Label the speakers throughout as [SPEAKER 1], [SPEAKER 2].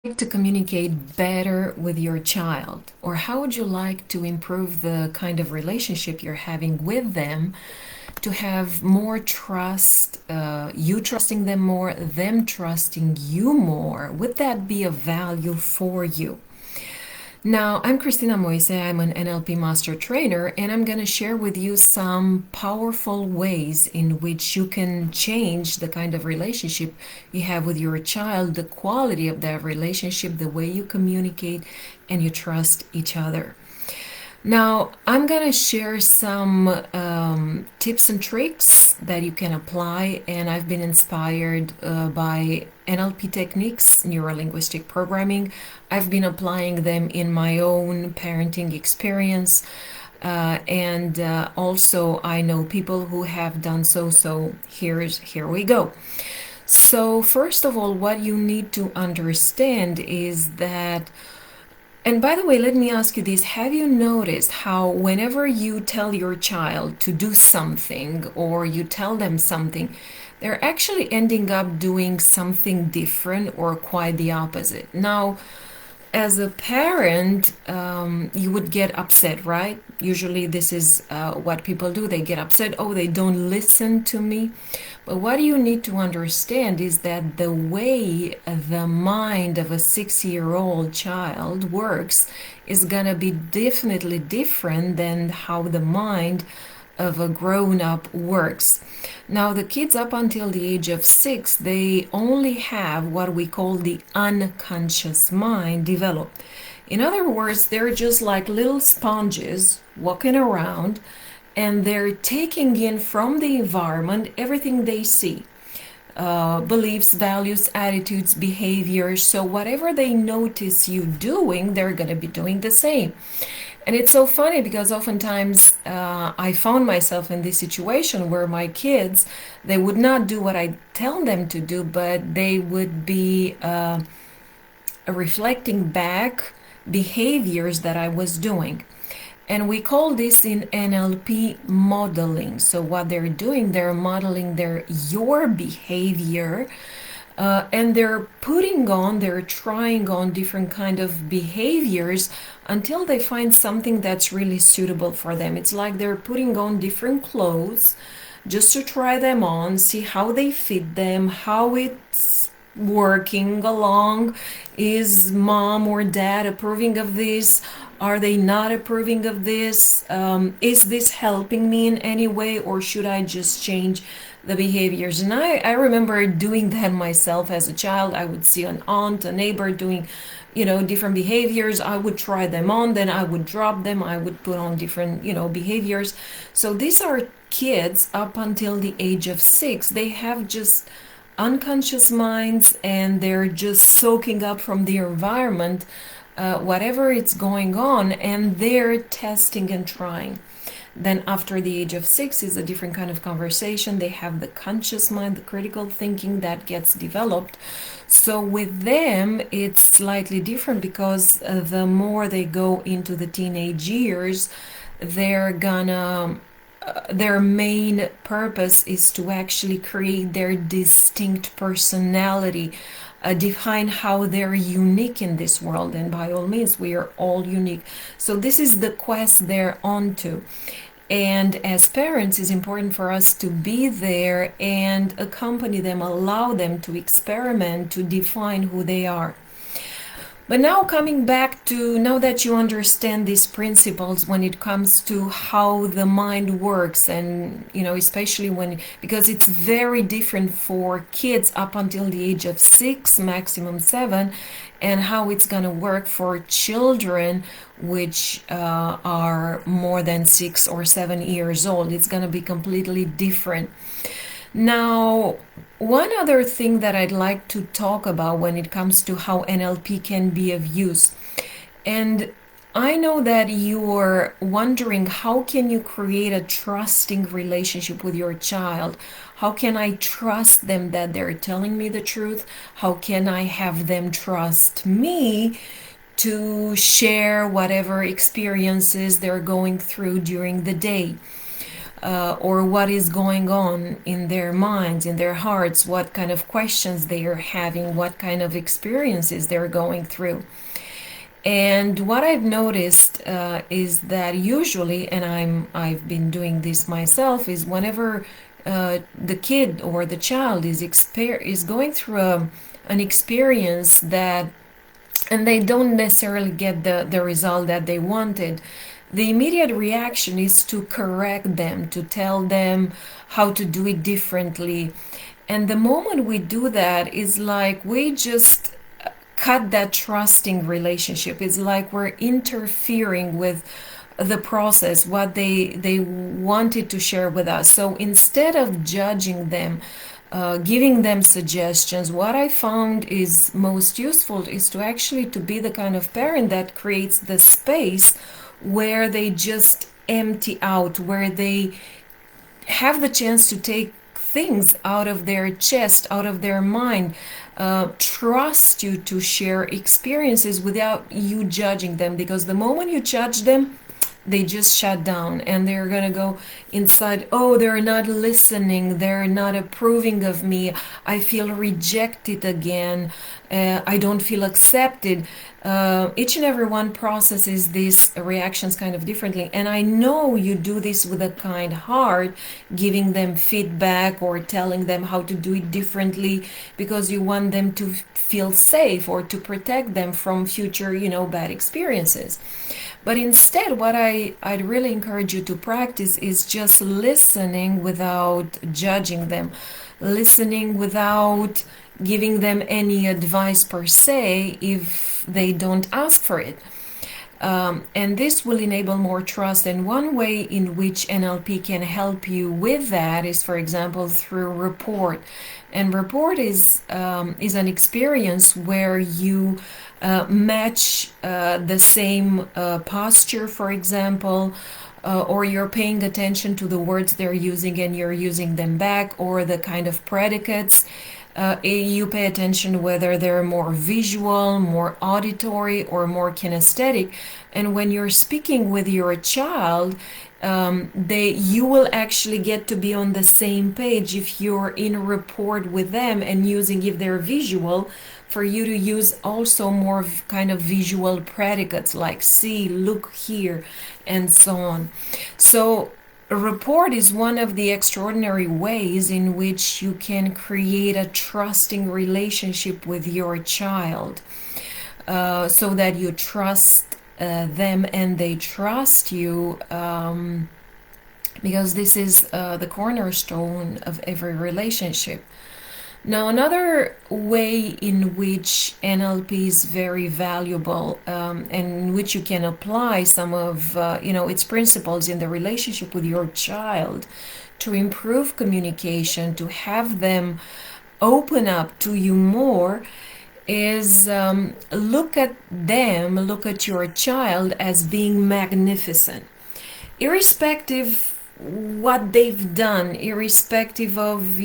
[SPEAKER 1] To communicate better with your child? Or how would you like to improve the kind of relationship you're having with them to have more trust, you trusting them more, them trusting you more? Would that be of value for you? Now, I'm Christina Moise. I'm an NLP master trainer, and I'm going to share with you some powerful ways in which you can change the kind of relationship you have with your child, the quality of that relationship, the way you communicate, and you trust each other. Now, I'm going to share some tips and tricks that you can apply, and I've been inspired by NLP techniques, neuro linguistic programming. I've been applying them in my own parenting experience, and also I know people who have done so. So here we go. So first of all, what you need to understand is that, and by the way, let me ask you this. Have you noticed how whenever you tell your child to do something or you tell them something, they're actually ending up doing something different or quite the opposite? Now, as a parent, you would get upset, right? Usually, this is what people do. They get upset. Oh, they don't listen to me. But what you need to understand is that the way the mind of a 6-year-old child works is going to be definitely different than how the mind of a grown up works. Now, the kids up until the age of 6, they only have what we call the unconscious mind developed. In other words, they're just like little sponges walking around, and they're taking in from the environment everything they see, beliefs, values, attitudes, behaviors. So, whatever they notice you doing, they're going to be doing the same. And it's so funny because oftentimes I found myself in this situation where my kids, they would not do what I tell them to do, but they would be reflecting back behaviors that I was doing. And we call this in NLP modeling. So what they're doing, they're modeling your behavior, and they're trying on different kind of behaviors until they find something that's really suitable for them. It's like they're putting on different clothes just to try them on, see how they fit them, how it's working along. Is mom or dad approving of this? Are they not approving of this? Is this helping me in any way, or should I just change the behaviors? And I remember doing that myself as a child. I would see an aunt, a neighbor doing, different behaviors. I would try them on, then I would drop them. I would put on different, behaviors. So these are kids up until the age of 6. They have just unconscious minds, and they're just soaking up from the environment whatever it's going on, and they're testing and trying. Then after the age of 6 is a different kind of conversation. They have the conscious mind, the critical thinking that gets developed. So with them, it's slightly different because the more they go into the teenage years, they're gonna their main purpose is to actually create their distinct personality, define how they're unique in this world. And by all means, we are all unique. So this is the quest they're onto. And as parents, it's important for us to be there and accompany them, allow them to experiment, to define who they are. But now, coming back to now that you understand these principles when it comes to how the mind works, and especially because it's very different for kids up until the age of 6, maximum 7, and how it's going to work for children which are more than 6 or 7 years old. It's going to be completely different. Now, one other thing that I'd like to talk about when it comes to how NLP can be of use, and I know that you're wondering, how can you create a trusting relationship with your child? How can I trust them that they're telling me the truth? How can I have them trust me to share whatever experiences they're going through during the day? or what is going on in their minds, in their hearts, what kind of questions they are having, what kind of experiences they're going through. And what I've noticed is that usually, and I've been doing this myself, is whenever the kid or the child is going through an experience that, and they don't necessarily get the result that they wanted, the immediate reaction is to correct them, to tell them how to do it differently. And the moment we do that, is like we just cut that trusting relationship. It's like we're interfering with the process, what they wanted to share with us. So instead of judging them, giving them suggestions, what I found is most useful is to actually to be the kind of parent that creates the space where they just empty out, where they have the chance to take things out of their chest, out of their mind, trust you to share experiences without you judging them. Because the moment you judge them, they just shut down and they're gonna go inside. Oh, they're not listening, they're not approving of me, I feel rejected again, I don't feel accepted. Each and every one processes these reactions kind of differently, and I know you do this with a kind heart, giving them feedback or telling them how to do it differently because you want them to feel safe or to protect them from future, bad experiences. But instead, what I'd really encourage you to practice is just listening without judging them, listening without giving them any advice per se if they don't ask for it. And this will enable more trust. And one way in which NLP can help you with that is, for example, through Rapport. And Rapport is an experience where you match the same posture, for example, or you're paying attention to the words they're using and you're using them back, or the kind of predicates. You pay attention whether they're more visual, more auditory, or more kinesthetic. And when you're speaking with your child, you will actually get to be on the same page if you're in rapport with them and using, if they're visual, for you to use also more kind of visual predicates like see, look here, and so on. So a Rapport is one of the extraordinary ways in which you can create a trusting relationship with your child, so that you trust them and they trust you, because this is the cornerstone of every relationship. Now, another way in which NLP is very valuable, and in which you can apply some of its principles in the relationship with your child to improve communication, to have them open up to you more, is look at your child as being magnificent, irrespective what they've done, irrespective of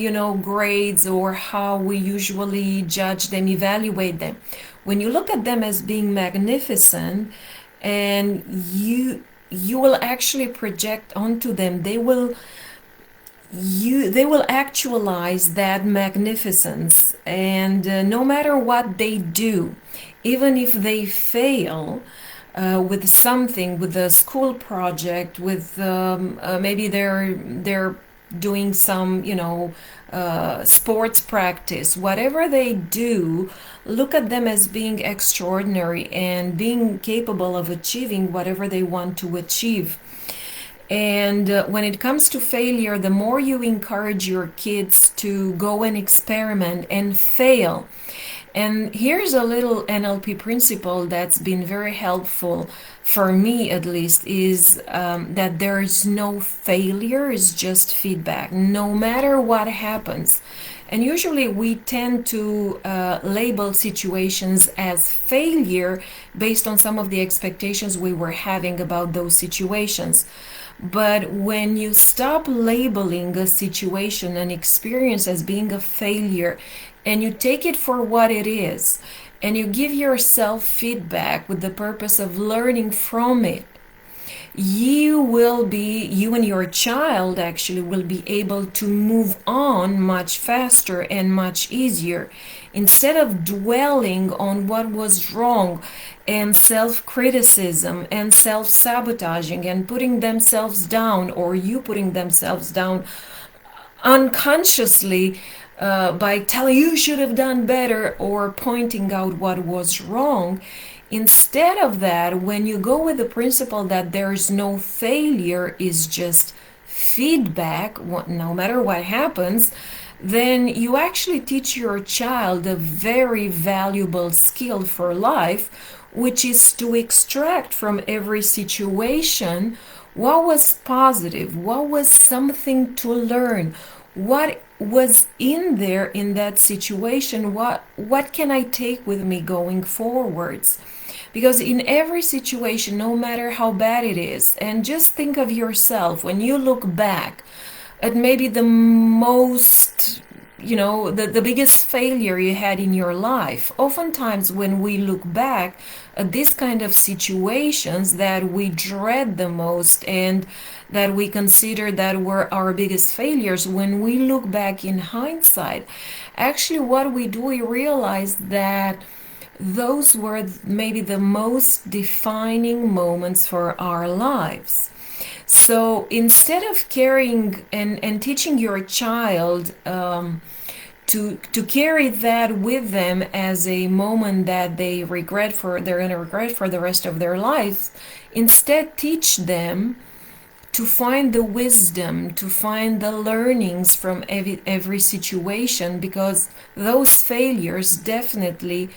[SPEAKER 1] grades or how we usually judge them, evaluate them. When you look at them as being magnificent, and you will actually project onto them, they will actualize that magnificence. And no matter what they do, even if they fail with something, with a school project, with maybe they're doing some sports practice, whatever they do, look at them as being extraordinary and being capable of achieving whatever they want to achieve. And when it comes to failure, the more you encourage your kids to go and experiment and fail. And here's a little NLP principle that's been very helpful for me, at least, is that there is no failure, it's just feedback, no matter what happens. And usually we tend to label situations as failure based on some of the expectations we were having about those situations. But when you stop labeling a situation, an experience, as being a failure, and you take it for what it is, and you give yourself feedback with the purpose of learning from it, you and your child actually will be able to move on much faster and much easier, instead of dwelling on what was wrong and self-criticism and self-sabotaging and putting themselves down, or you putting themselves down unconsciously, by telling you should have done better or pointing out what was wrong. Instead of that, when you go with the principle that there's no failure, is just feedback, no matter what happens, then you actually teach your child a very valuable skill for life, which is to extract from every situation what was positive, what was something to learn, what was in there in that situation, what can I take with me going forwards. Because in every situation, no matter how bad it is, and just think of yourself when you look back at maybe the most, the biggest failure you had in your life. Oftentimes when we look back at these kind of situations that we dread the most and that we consider that were our biggest failures, when we look back in hindsight, actually what we do, we realize that those were maybe the most defining moments for our lives. So instead of carrying and teaching your child, to carry that with them as a moment that they're gonna regret for the rest of their lives, instead teach them to find the wisdom, to find the learnings from every situation, because those failures definitely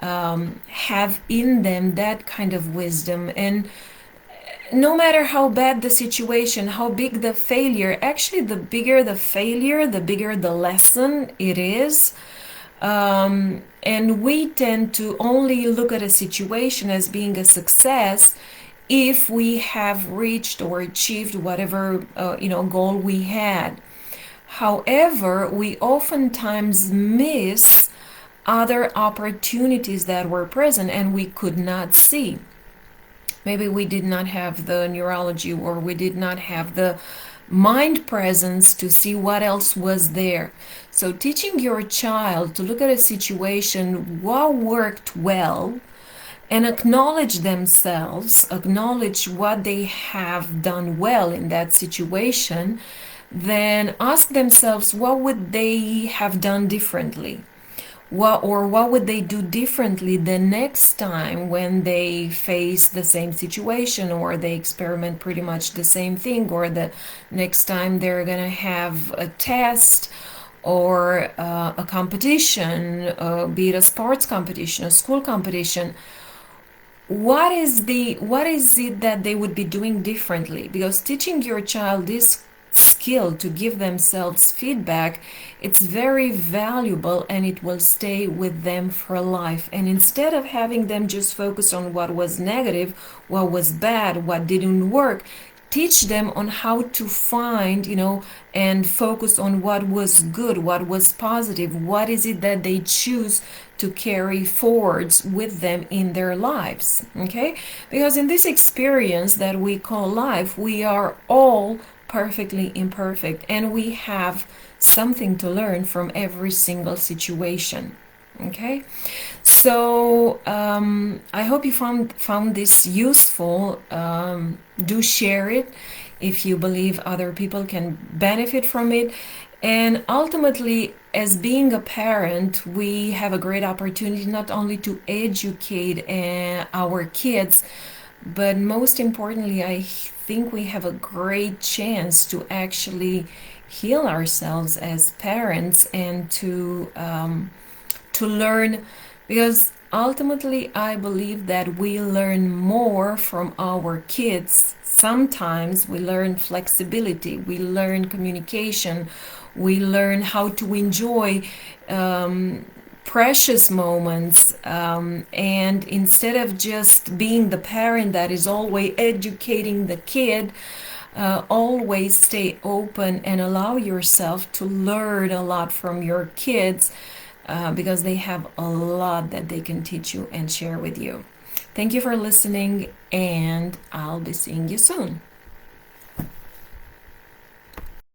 [SPEAKER 1] have in them that kind of wisdom. And no matter how bad the situation, how big the failure, actually, the bigger the failure, the bigger the lesson it is. And we tend to only look at a situation as being a success if we have reached or achieved whatever goal we had. However, we oftentimes miss other opportunities that were present and we could not see. Maybe we did not have the neurology, or we did not have the mind presence to see what else was there. So teaching your child to look at a situation, what worked well, and acknowledge themselves, acknowledge what they have done well in that situation, then ask themselves what would they have done differently, what would they do differently the next time when they face the same situation, or they experiment pretty much the same thing, or the next time they're gonna have a test or a competition, be it a sports competition, a school competition. What is it that they would be doing differently? Because teaching your child this skill to give themselves feedback, it's very valuable and it will stay with them for life. And instead of having them just focus on what was negative, what was bad, what didn't work, teach them on how to find, and focus on what was good, what was positive, what is it that they choose to carry forwards with them in their lives. Okay? Because in this experience that we call life, we are all perfectly imperfect, and we have something to learn from every single situation. Okay, so I hope you found this useful. Do share it if you believe other people can benefit from it. And ultimately, as being a parent, we have a great opportunity not only to educate our kids, but most importantly, I think we have a great chance to actually heal ourselves as parents, and to learn, because ultimately I believe that we learn more from our kids. Sometimes we learn flexibility, we learn communication, we learn how to enjoy precious moments, and instead of just being the parent that is always educating the kid, always stay open and allow yourself to learn a lot from your kids, because they have a lot that they can teach you and share with you. Thank you for listening, and I'll be seeing you soon.